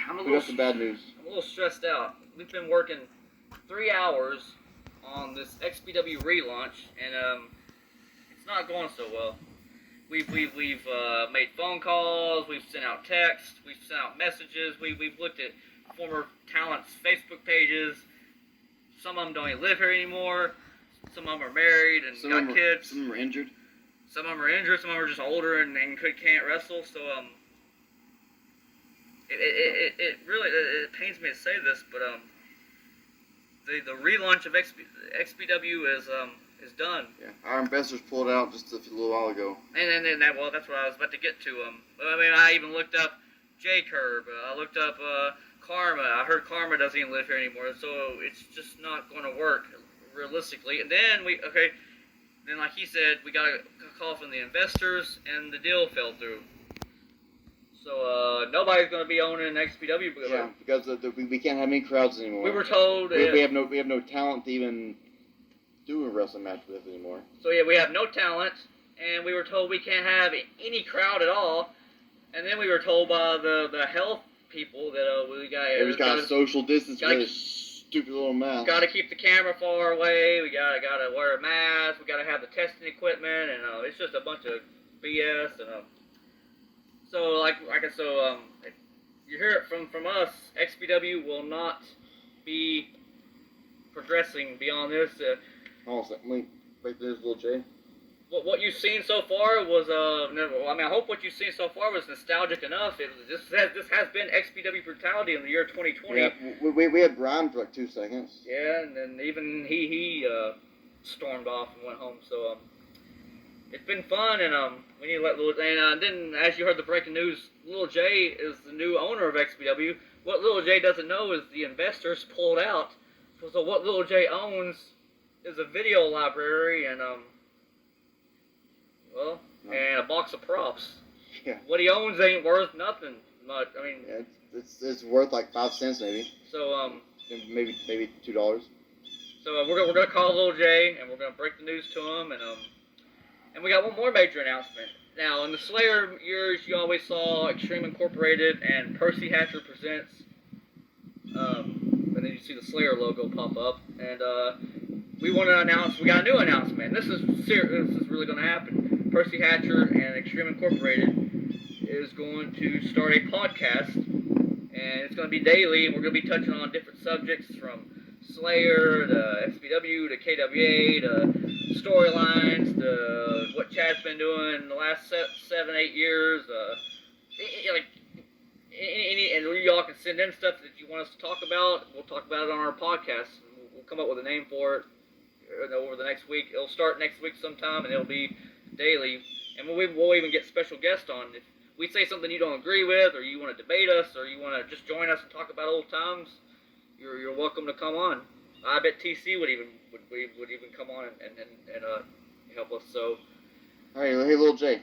We got some bad news. I'm a little stressed out. We've been working 3 hours on this XBW relaunch, and it's not going so well. We've made phone calls. We've sent out texts. We've sent out messages. We've looked at former talents' Facebook pages. Some of them don't even live here anymore. Some of them are married and got kids. Some of them are injured. Some of them are injured. Some of them are just older and can't wrestle. So it really pains me to say this, but the relaunch of XBW is done. Yeah, our investors pulled out just a little while ago. And that's what I was about to get to. I mean, I even looked up J-Curb. I looked up Karma. I heard Karma doesn't even live here anymore, so it's just not going to work realistically. And then then like he said, we got a call from the investors, and the deal fell through. So nobody's going to be owning XBW. Yeah, because we can't have any crowds anymore. We were told we have no talent to even do a wrestling match with anymore. So yeah, we have no talent, and we were told we can't have any crowd at all. And then we were told by the health people that we got to social distance with a stupid little mask. Got to keep the camera far away. We got to wear a mask. We got to have the testing equipment, and it's just a bunch of BS. And so you hear it from us. XBW will not be progressing beyond this. Hold on a second. Let me break this, Lil J. What you've seen so far was I hope what you've seen so far was nostalgic enough. This has been XBW Brutality in the year 2020. Yeah, we had Brian for like 2 seconds. Yeah, and then even he stormed off and went home. So it's been fun, and we need to let and then as you heard the breaking news, Lil J is the new owner of XBW. What Lil J doesn't know is the investors pulled out. So what Lil J owns is a video library and and a box of props. Yeah. What he owns ain't worth nothing much. I mean, yeah, it's worth like 5 cents maybe. So maybe $2. So we're gonna call Lil J and we're gonna break the news to him, and we got one more major announcement. Now in the Slayer years, you always saw Xtreme Incorporated and Percy Hatcher presents, and then you see the Slayer logo pop up, and we want to announce we got a new announcement. This is serious. This is really gonna happen. Percy Hatcher and Xtreme Incorporated is going to start a podcast, and it's going to be daily, and we're going to be touching on different subjects from Slayer to XBW to KWA to storylines to what Chad's been doing in the last 7-8 years. And y'all can send in stuff that you want us to talk about. We'll talk about it on our podcast. We'll come up with a name for it over the next week. It'll start next week sometime, and it'll be daily, and we'll even get special guests on. If we say something you don't agree with, or you want to debate us, or you want to just join us and talk about old times, you're welcome to come on. I bet TC would even come on and help us. So, hey, Lil J.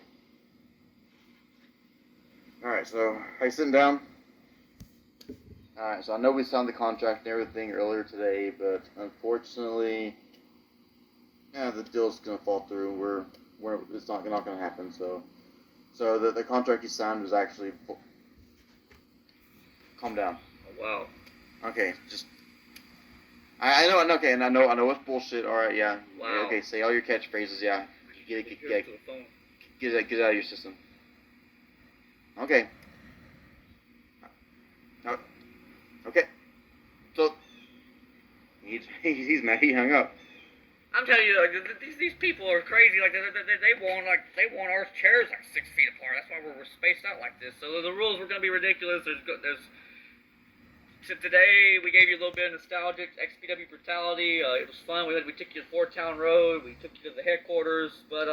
All right, so are you sitting down? All right, so I know we signed the contract and everything earlier today, but unfortunately, the deal's gonna fall through. It's not going to happen. So the contract you signed was actually. Calm down. Oh, wow. Okay, just. I know. Okay, and I know it's bullshit. All right, yeah. Wow. Okay, say all your catchphrase. Yeah. Get it out of your system. Okay. Okay. So he's mad. He hung up. I'm telling you, these people are crazy. Like they want our chairs like 6 feet apart. That's why we're spaced out like this. So the rules were gonna be ridiculous. So today we gave you a little bit of nostalgic XBW Brutality. It was fun. We took you to Fort Town Road. We took you to the headquarters. But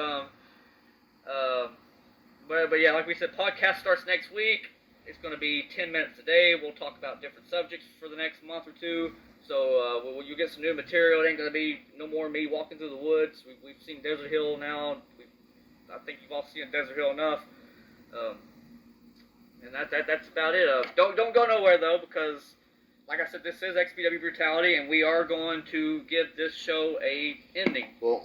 yeah, like we said, podcast starts next week. It's gonna be 10 minutes a day. We'll talk about different subjects for the next month or two. So you'll get some new material. It ain't going to be no more me walking through the woods. We've seen Desert Hill now. I think you've all seen Desert Hill enough. And that's about it. Don't go nowhere, though, because, like I said, this is XBW Brutality, and we are going to give this show a ending. Well,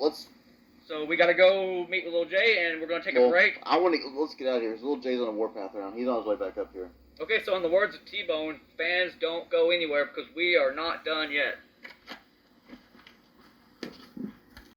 So we got to go meet with Lil J, and we're going to take a break. Let's get out of here. Lil J's on a warpath around. He's on his way back up here. Okay, so in the words of T-Bone, fans don't go anywhere because we are not done yet.